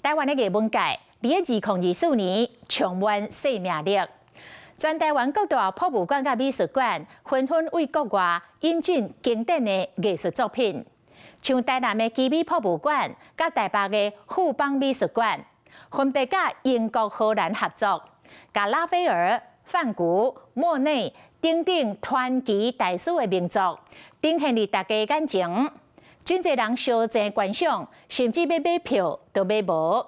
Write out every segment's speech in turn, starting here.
台湾的艺文界2024年充满生命力。全台湾各大博物馆甲美术馆纷纷为国外引进经典的艺术作品，像台南的基美博物馆甲台北的富邦美术馆，分别甲英国、荷兰合作，甲拉斐尔、梵谷、莫内等等传奇大师的名作呈现伫大家眼前。真侪人相争观赏，甚至要买票都买无。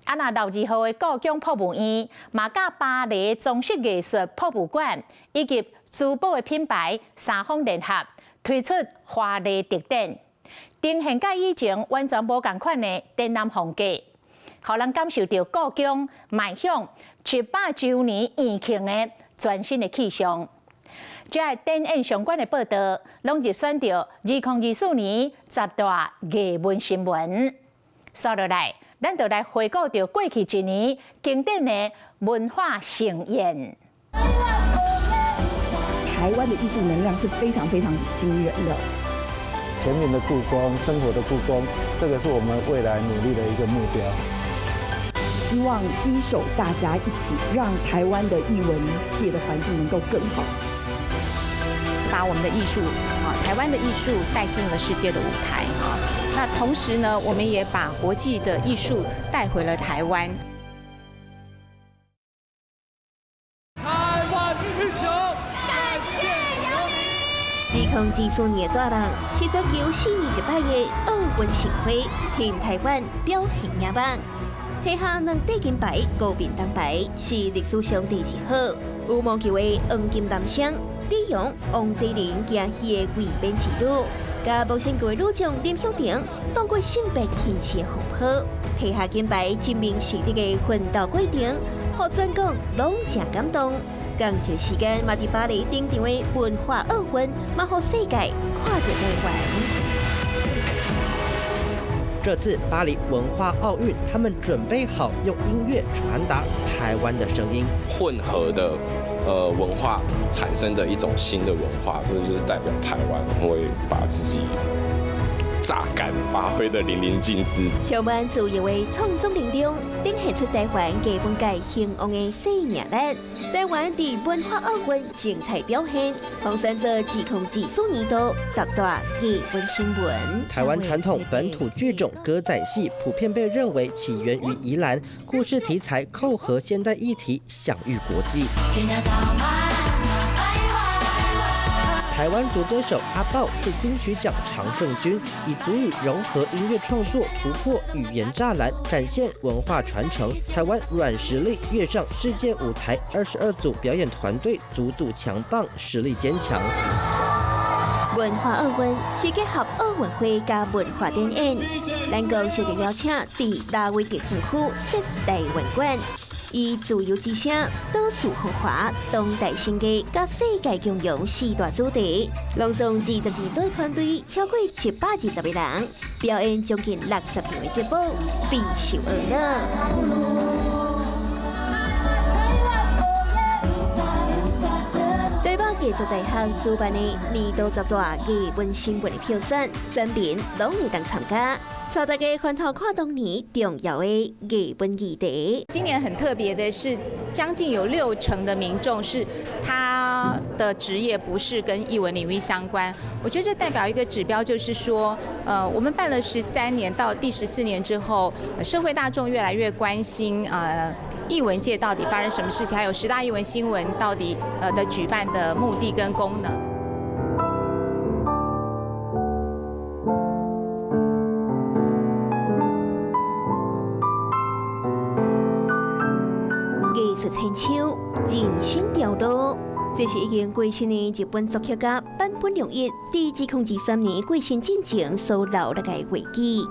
啊，那6、2号的故宫博物院，嘛甲巴黎装饰艺术博物馆以及珠宝的品牌三方联合推出华丽特展，呈现甲以前完全无同款的展览风格，互人感受到故宫迈向700周年延庆的全新的气象。这展演相关的报道，拢入选到2024年10大艺文新闻。接落来，咱就来回顾到过去一年经典的文化盛宴。台湾的艺术能量是非常非常惊人的。全民的故宫，生活的故宫，这个是我们未来努力的一个目标。希望携手大家一起，让台湾的艺文界的环境能够更好。把我们的艺术台湾的艺术带进了世界的舞台那同时呢，我们也把国际的艺术带回了台湾。台湾英雄，感谢有你。2024年的热人是全球4年一摆的奥运盛会，替台湾表现赢棒。摕下2块金牌、5面铜牌，是历史上第2好。羽毛球的黄金男双李阳、王泽林惊喜的卫冕之路，甲无胜过的女将林秀婷当过性别气势的红袍，摕下金牌证明实力的奋斗过程，互全国拢真感动。同一时间，嘛伫巴黎顶场的文化奥运，嘛互世界看到台湾。这次巴黎文化奥运，他们准备好用音乐传达台湾的声音，混合的文化产生的一种新的文化，这个就是代表台湾会把自己榨干，发挥的淋漓尽致。充满自由的创作能量，呈现出台湾艺文界兴旺的生命力。台湾伫文化奥运精彩表现，奉选做2024年度10大艺文新闻。台湾传统本土剧种歌仔戏普遍被认为起源于宜兰，故事题材扣合现代议题，享誉国际。台湾族歌手阿豹是金曲奖常胜军，以族语融合音乐创作，突破语言栅栏，展现文化传承。台湾软实力跃上世界舞台，22组表演团队组组强棒，实力坚强。文化奥运是结合奥运会加文化展演，咱高雄的邀请伫大卫地区7大文馆。以自由之声、多数风华、当代新艺、甲世界共融4大主题，隆重22队团队超过720个人，表演将近60场的节目，备受娱乐。台北艺术大学主办的年度10大艺文新闻的票选，全民拢会当参加。带大家翻头看当年重要的艺文议题。今年很特别的是，将近有60%的民众是他的职业不是跟艺文领域相关。我觉得这代表一个指标，就是说，我们办了13年，到第14年之后，社会大众越来越关心艺文界到底发生什么事情，还有10大艺文新闻到底的举办的目的跟功能。艺术千秋，人生条路。这是已经过身的日本作曲家坂本龙一伫2023年过身进前所留下的回忆。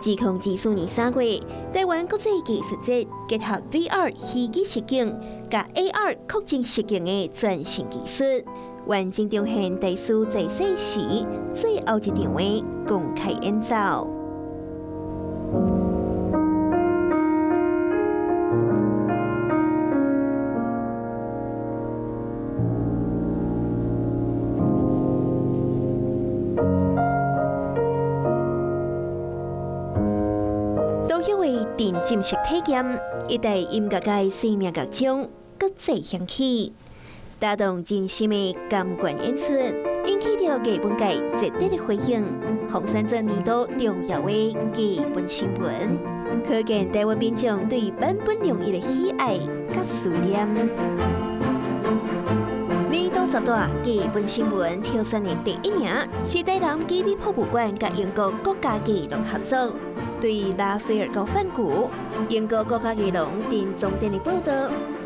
2024年3月，台湾国际艺术节结合 VR 虚拟实境甲 AR 扩增实境的全新技术，完整呈现大师在世时最后一场的公开演奏。面进食体验，一代音乐界生命乐章搁再响起，打动真心的感官演出，引起了艺文界热烈的回应，红山这年度重要的艺文新闻，可见台湾民众对坂本龙一的喜爱甲思念。年度10大艺文新闻票选的第1名是台南基美博物馆甲英国国家艺廊合作，对拉斐尔高梵谷、英国国家艺廊陈宗典的报道，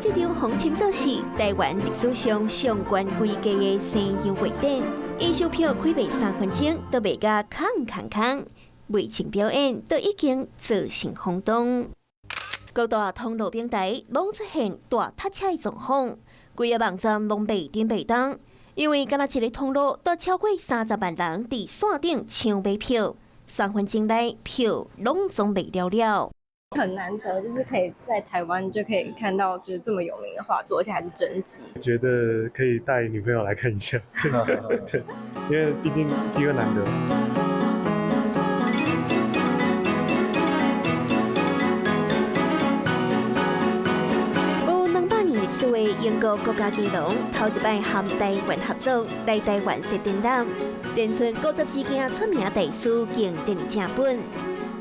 这场风称作是台湾历史上上悬规格的西洋画展，演售票开卖3分钟都卖甲空，未情表演都已经造成轰动。各大通路平台拢出现大塞车的状况。规个网站拢被点被当，因为敢若一个通路都超过30万人伫线顶抢买票，3分钟内票拢总卖了。很难得，就是可以在台湾就可以看到就是这么有名的画作，而且还是真迹。觉得可以带女朋友来看一下，对，因为毕竟机会难得。英国国家艺廊头一摆和台湾合作来台湾设展览，展出52件出名大师经典的正本。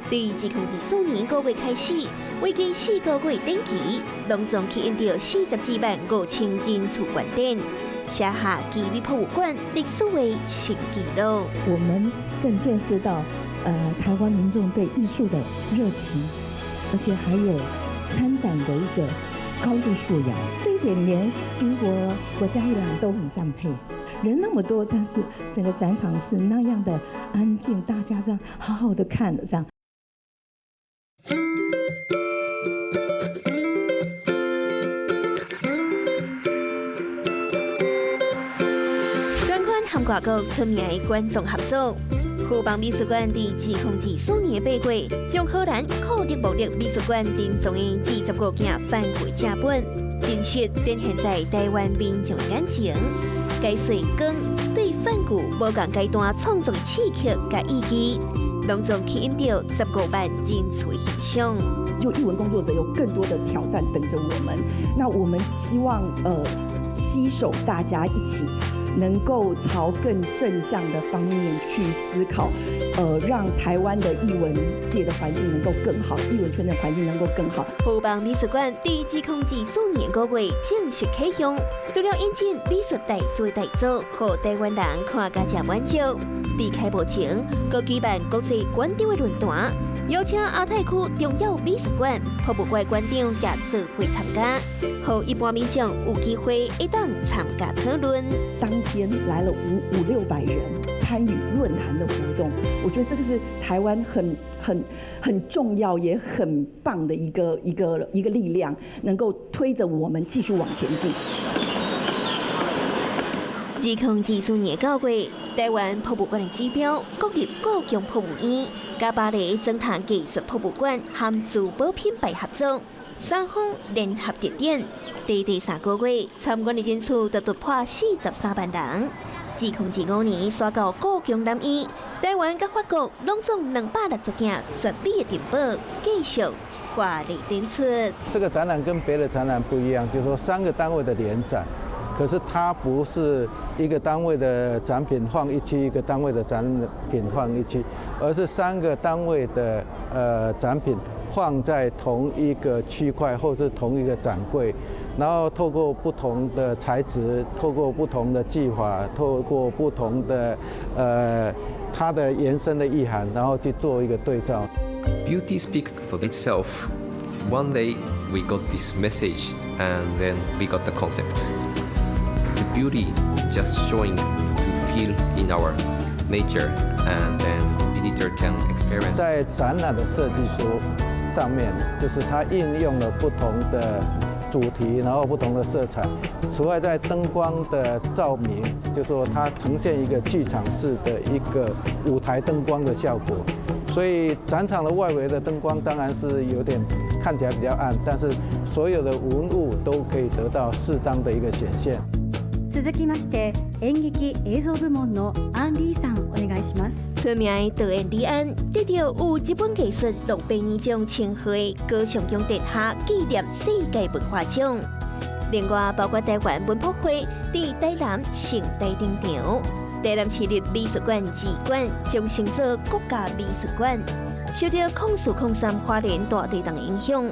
对2024年5月开始，为期4个月展期，隆重吸引到42万5000人次观展，写下基美博物馆历史的新纪录。我们更见识到，台湾民众对艺术的热情，而且还有参展的一个高度素养，这一点连英国国家艺廊都很赞佩。人那么多，但是整个展场是那样的安静，大家这样好好的看的这样。专款和外国出名的观众合作。富邦美术馆伫2024年8月，将荷兰库迪伯勒美术馆珍藏的25件梵谷正本，真实展现在台湾民众眼前。解说讲，对梵谷无共阶段创作的刺激甲意义，隆重吸引到15万人次的欣赏。就艺文工作者有更多的挑战等着我们，那我们希望携手大家一起。能够朝更正向的方面去思考，让台湾的艺文界的环境能够更好，艺文圈的环境能够更好。富邦美术馆伫2024年5月正式启用，除了引进美术大师的大作，让台湾人看甲真满足。伫开幕前，佮举办国际馆长的论坛，邀请亚太区重要美术馆、博物馆馆长也做会参加，让一般民众有机会一同参加讨论。当天来了500-600人参与论坛的活动，我觉得这个是台湾很重要也很棒的一个力量，能够推着我们继续往前进。2024年9月，台湾博物馆的指标国立故宫博物院、甲巴黎整堂艺术博物馆和珠宝品牌合作，3方联合特展。第3个月，参观的人数就突破43万人。2025年刷到故宫南院，台湾甲法国拢总260件神秘的珍宝，继续华丽展出。这个展览跟别的展览不一样，就是说3个单位的联展。可是它不是一个单位的展品放一区，一个单位的展品放一区，而是3个单位的展品放在同一个区块或是同一个展柜，然后透过不同的材质，透过不同的技法，透过不同的它的延伸的意涵，然后去做一个对照。Beauty speaks for itself. One day we got this message, and then we got the concept. The beauty just showing to feel in our nature, and then visitor can experience. 在展览的设计上面，就是它应用了不同的主题，然后不同的色彩。此外，在灯光的照明，就是说它呈现一个剧场式的一个舞台灯光的效果。所以展场的外围的灯光当然是有点看起来比较暗，但是所有的文物都可以得到适当的一个显现。続きまして演劇映像部門のアンリーさんお願い願いします。出名的导演李安得到有日本艺術諾貝爾獎稱謂高雄宮殿下紀念世界文化獎。另外包括台灣文博會佇台南盛大登場，台南市立美術館二館將升做國家美術館。受到0403花蓮大地震影響，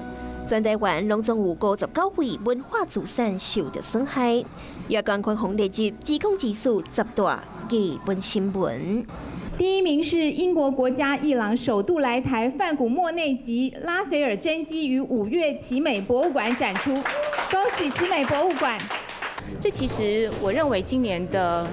全台灣攏總有59位文化資產受到損害，也趕快紅列入指控指數10大基本新聞。第一名是英国国家艺廊首度来台梵谷莫内及拉斐尔真迹于5月奇美博物馆展出，恭喜奇美博物馆！这其实我认为今年的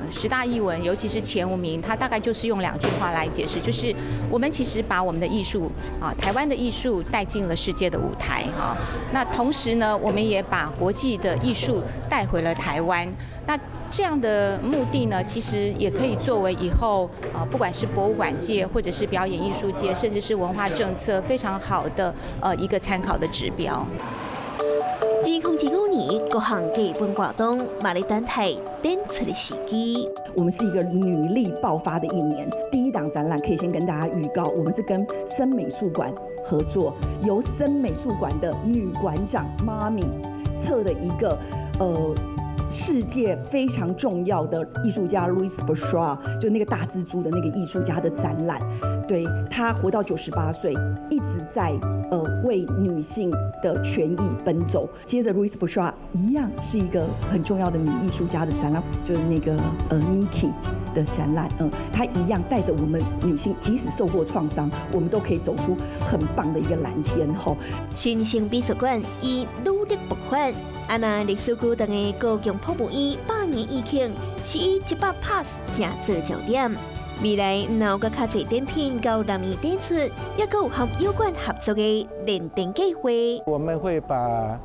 10大艺文，尤其是前5名，它大概就是用2句话来解释，就是我们其实把我们的艺术台湾的艺术带进了世界的舞台哈。那同时呢，我们也把国际的艺术带回了台湾。那这样的目的呢，其实也可以作为以后不管是博物馆界，或者是表演艺术界，甚至是文化政策非常好的一个参考的指标。2015年，各项基本活动马里丹台展出的时机。我们是一个女力爆发的一年。第一档展览可以先跟大家预告，我们是跟森美术馆合作，由森美术馆的女馆长妈咪策的一个世界非常重要的艺术家 Louis Bourgeois， 就那个大蜘蛛的那个艺术家的展览。对，他活到98岁，一直在为女性的权益奔走。接着 Louis Bourgeois 一样是一个很重要的女艺术家的展览，就是那个Niki 的展览。她一样带着我们女性，即使受过创伤，我们都可以走出很棒的一个蓝天吼。新生美术馆以努力复返。啊那历史久长的高雄泡沫衣100年疫情，是以100 pass 正做焦点。未来有个较侪展品到南面展出，也有和有关合作的联展计划。我们会把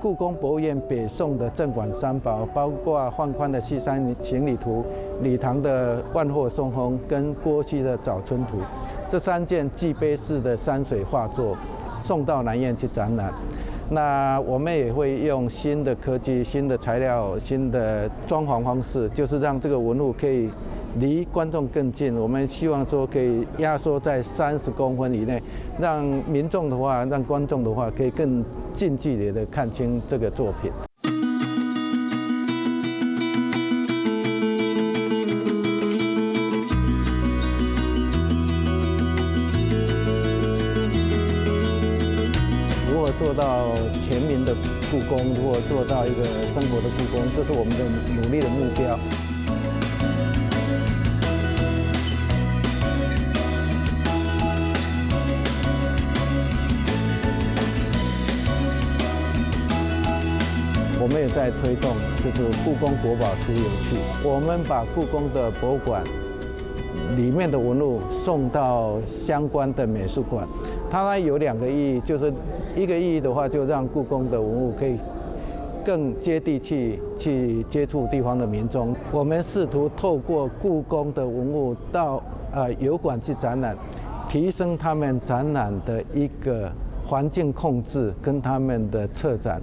故宫博物院北宋的镇馆三宝，包括范宽的《西山行礼图》、李唐的《万壑松风》跟郭熙的《早春图》这3件纪碑式的山水画作送到南院去展览。那我们也会用新的科技、新的材料、新的装潢方式，就是让这个文物可以离观众更近。我们希望说可以压缩在30公分以内，让民众的话、让观众的话，可以更近距离的看清这个作品。做到全民的故宫，或做到一个生活的故宫，这是我们的努力的目标。我们也在推动，就是故宫国宝出游去。我们把故宫的博物馆里面的文物送到相关的美术馆，它有2个意义，就是一个意义的话，就让故宫的文物可以更接地气，去接触地方的民众。我们试图透过故宫的文物到油馆去展览，提升他们展览的一个环境控制跟他们的策展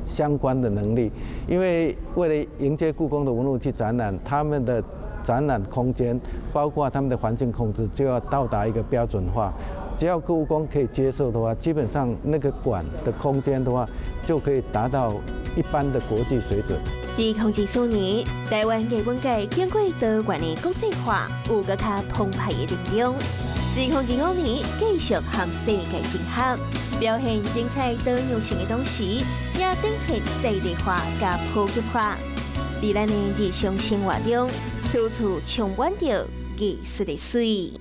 相关的能力。因为为了迎接故宫的文物去展览，他们的展览空间包括他们的环境控制就要到达一个标准化。只要故宫可以接受的话，基本上那个馆的空间的话，就可以达到一般的国际水准。2014年，台湾艺文界经过多元的国际化，有更加澎湃的力量。2025年继续和世界整合，表现精彩多样性的同时，也展现在地化加普及化。在咱的日常生活中，处处充满着艺术的水。